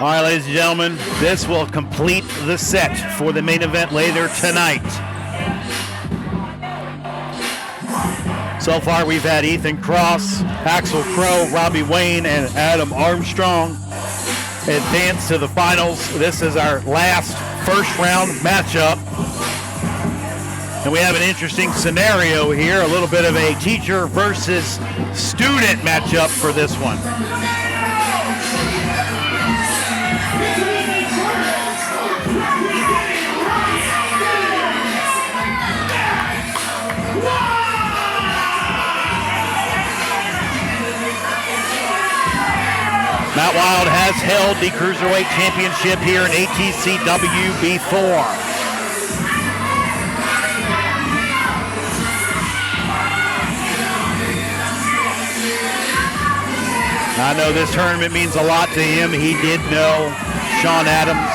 All right, ladies and gentlemen, this will complete the set for the main event later tonight. So far, we've had Ethan Cross, Axel Crow, Robbie Wayne, and Adam Armstrong advance to the finals. This is our last first-round matchup. And we have an interesting scenario here, a little bit of a teacher versus student matchup for this one. Matt Wylde has held the Cruiserweight Championship here in ATCW before. I know this tournament means a lot to him. He did know Shon Adams.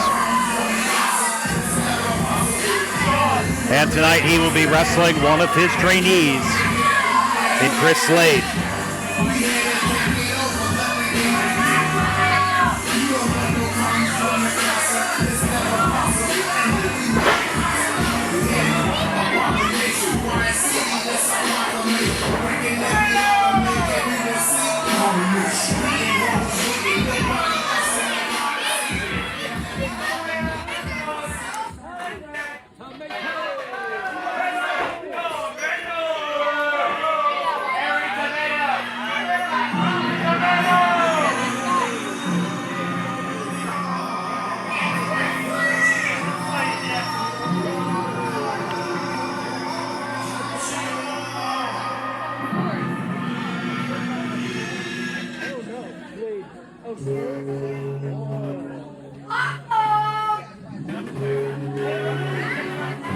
And tonight he will be wrestling one of his trainees in Chris Slade.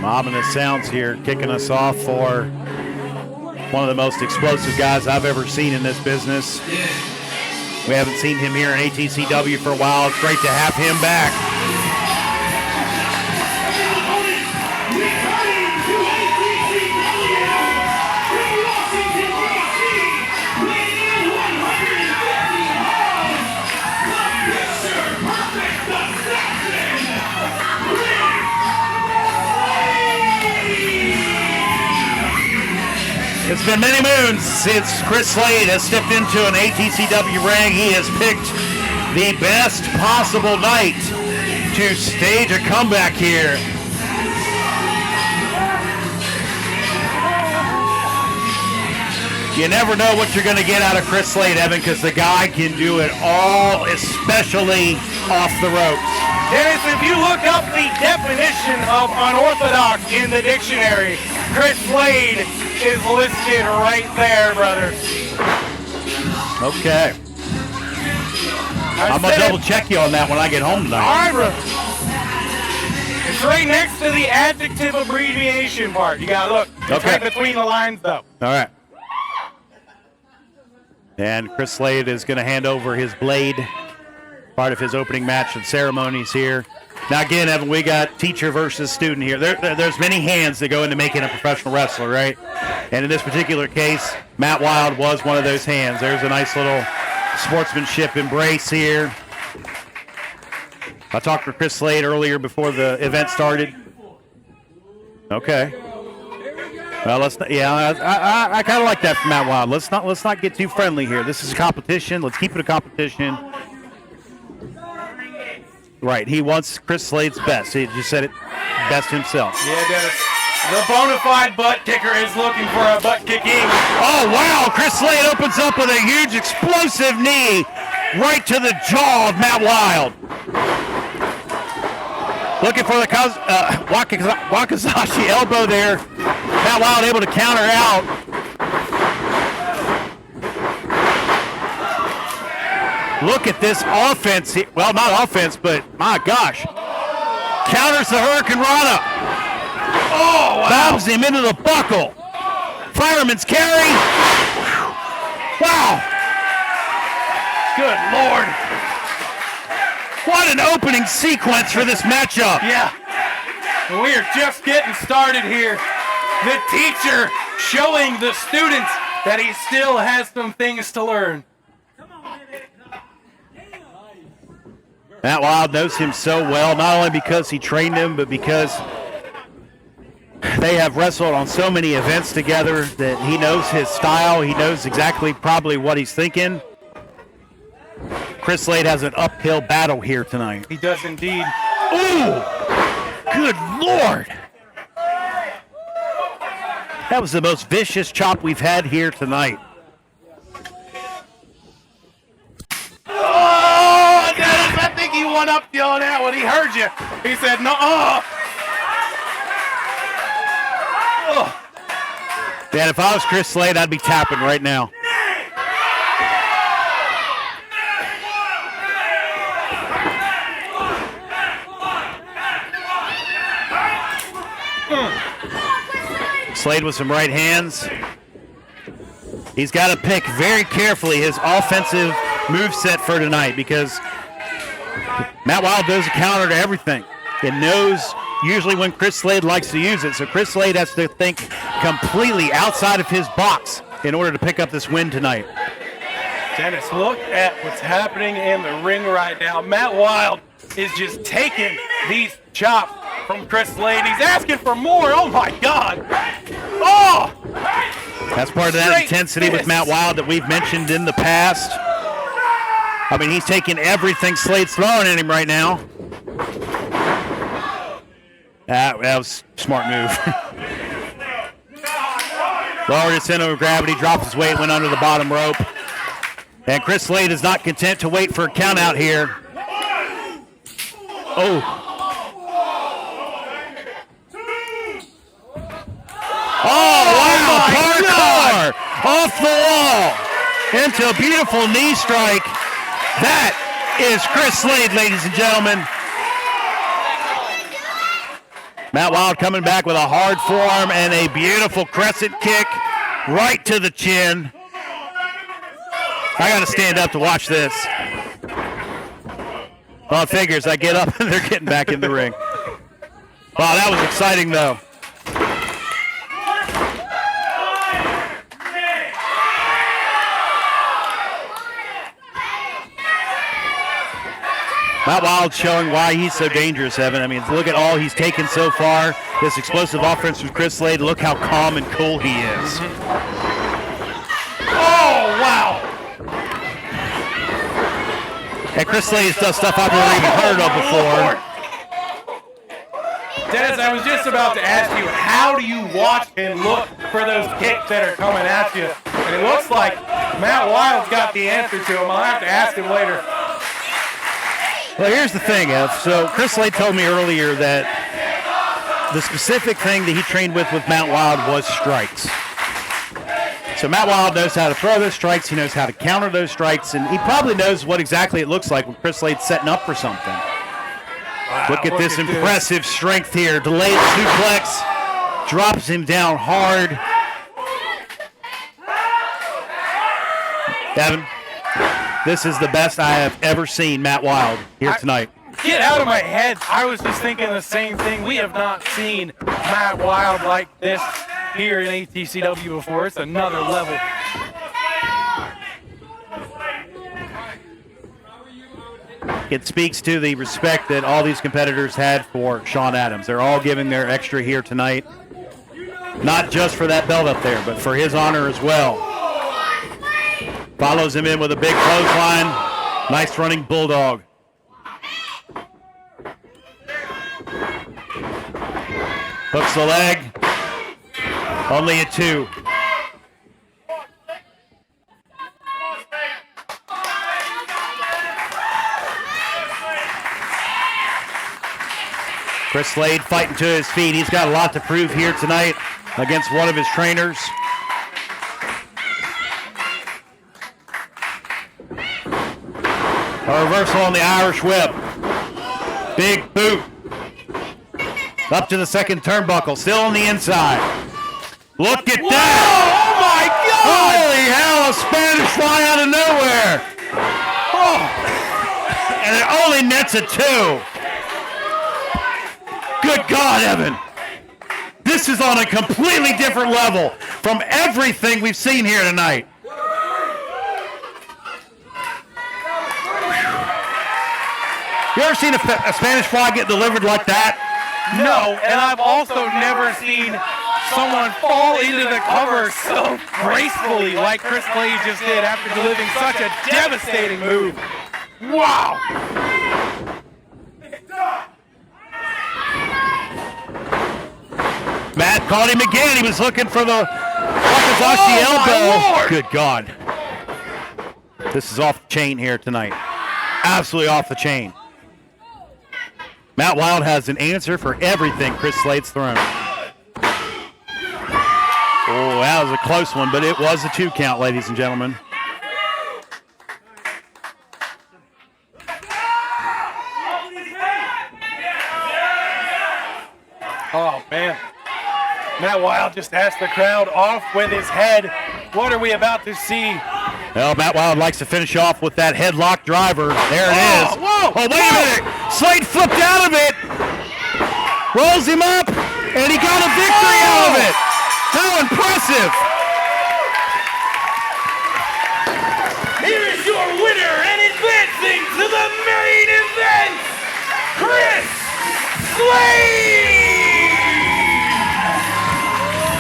Ominous sounds here, kicking us off for one of the most explosive guys I've ever seen in this business. We haven't seen him here in ATCW for a while. It's great to have him back. It's been many moons since Chris Slade has stepped into an ATCW ring. He has picked the best possible night to stage a comeback here. You never know what you're going to get out of Chris Slade, Evan, because the guy can do it all, especially off the ropes. Dennis, if you look up the definition of unorthodox in the dictionary, Chris Slade is listed right there, brother. Okay. I'm going to double check you on that when I get home tonight. All right, brother. It's right next to the adjective abbreviation part. You got to look. It's right between the lines, though. All right. And Chris Slade is going to hand over his blade, part of his opening match and ceremonies here. Now, again, Evan, we got teacher versus student here. There's many hands that go into making a professional wrestler, right? And in this particular case, Matt Wylde was one of those hands. There's a nice little sportsmanship embrace here. I talked to Chris Slade earlier before the event started. Okay. Well, let's not, I kind of like that from Matt Wylde. Let's not get too friendly here. This is a competition. Let's keep it a competition. Right, he wants Chris Slade's best. He just said it best himself. Yeah, Dennis. The bona fide butt kicker is looking for a butt kicking. Oh, wow. Chris Slade opens up with a huge explosive knee right to the jaw of Matt Wylde. Looking for the Wakazashi elbow there. Matt Wylde able to counter out. Look at this offense. Well, not offense, but my gosh. Counters the Hurricane Rana. Oh, wow. Bobs him into the buckle. Fireman's carry. Wow. Good Lord. What an opening sequence for this matchup. Yeah. We are just getting started here. The teacher showing the students that he still has some things to learn. Matt Wylde knows him so well, not only because he trained him, but because they have wrestled on so many events together that he knows his style. He knows exactly probably what he's thinking. Chris Slade has an uphill battle here tonight. He does indeed. Ooh! Good Lord! That was the most vicious chop we've had here tonight. Oh, Dennis, I think he won up you on that one. He heard you. He said, no. Man, if I was Chris Slade, I'd be tapping right now. Slade with some right hands. He's got to pick very carefully his offensive moveset for tonight because Matt Wylde knows a counter to everything and knows usually when Chris Slade likes to use it. So Chris Slade has to think completely outside of his box in order to pick up this win tonight. Dennis, look at what's happening in the ring right now. Matt Wylde is just taking these chops from Chris Slade. He's asking for more. Oh, my God. Oh! That's part of that intensity with Matt Wylde that we've mentioned in the past. I mean, he's taking everything Slade's throwing at him right now. That was a smart move. Lowered his center of gravity, dropped his weight, went under the bottom rope. And Chris Slade is not content to wait for a count out here. Oh. Oh, wow, parkour off the wall into a beautiful knee strike. That is Chris Slade, ladies and gentlemen. Matt Wylde coming back with a hard forearm and a beautiful crescent kick right to the chin. I got to stand up to watch this. Well, it figures I get up and they're getting back in the ring. Wow, that was exciting, though. Matt Wylde showing why he's so dangerous, Evan. I mean, look at all he's taken so far. This explosive offense from Chris Slade. Look how calm and cool he is. Oh, wow. And Chris Slade does stuff I've never even heard of before. Dennis, I was just about to ask you, how do you watch and look for those kicks that are coming at you? And it looks like Matt Wylde's got the answer to them. I'll have to ask him later. Well, here's the thing, Ev. So Chris Slade told me earlier that the specific thing that he trained with Matt Wylde was strikes. So Matt Wylde knows how to throw those strikes. He knows how to counter those strikes, and he probably knows what exactly it looks like when Chris Slade's setting up for something. Wow, look at this impressive strength here. Delayed suplex, drops him down hard. Evan, this is the best I have ever seen Matt Wylde here tonight. Get out of my head. I was just thinking the same thing. We have not seen Matt Wylde like this here in ATCW before. It's another level. It speaks to the respect that all these competitors had for Shon Adams. They're all giving their extra here tonight. Not just for that belt up there, but for his honor as well. Follows him in with a big clothesline. Nice running bulldog. Hooks the leg. Only a 2. Chris Slade fighting to his feet. He's got a lot to prove here tonight against one of his trainers. A reversal on the Irish whip. Big boot. Up to the second turnbuckle. Still on the inside. Look at that. Oh, my God. Holy hell, a Spanish fly out of nowhere. Oh. And it only nets a 2. Good God, Evan. This is on a completely different level from everything we've seen here tonight. You ever seen a Spanish fly get delivered like that? No, and I've also never seen someone fall into the cover so gracefully like Chris Slade just did after delivering such a devastating move. Wow! Matt caught him again. He was looking for the Wakazashi elbow. Good God. This is off the chain here tonight. Absolutely off the chain. Matt Wylde has an answer for everything Chris Slade's thrown. Oh, that was a close one, but it was a 2 count, ladies and gentlemen. Oh, man. Matt Wylde just asked the crowd off with his head. What are we about to see? Well, Matt Wylde likes to finish off with that headlock driver. There it is. Whoa! Oh, wait a minute. Slade flipped out of it. Rolls him up, and he got a victory out of it. How impressive. Here is your winner and advancing to the main event, Chris Slade!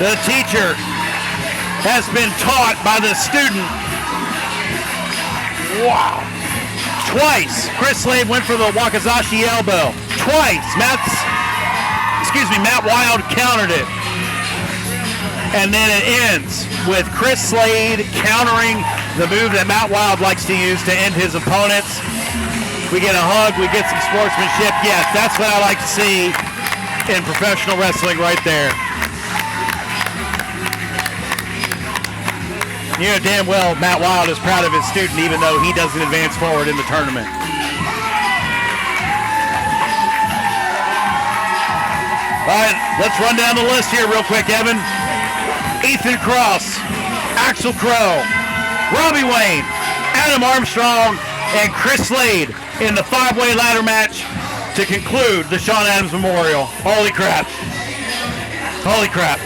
The teacher has been taught by the student. Wow. Twice, Chris Slade went for the Wakazashi elbow. Twice, Matt Wylde countered it. And then it ends with Chris Slade countering the move that Matt Wylde likes to use to end his opponents. We get a hug, we get some sportsmanship. Yes, that's what I like to see in professional wrestling right there. You know damn well Matt Wylde is proud of his student even though he doesn't advance forward in the tournament. All right, let's run down the list here real quick, Evan. Ethan Cross, Axel Crow, Robbie Wayne, Adam Armstrong, and Chris Slade in the 5-way ladder match to conclude the Shon Adams Memorial. Holy crap. Holy crap.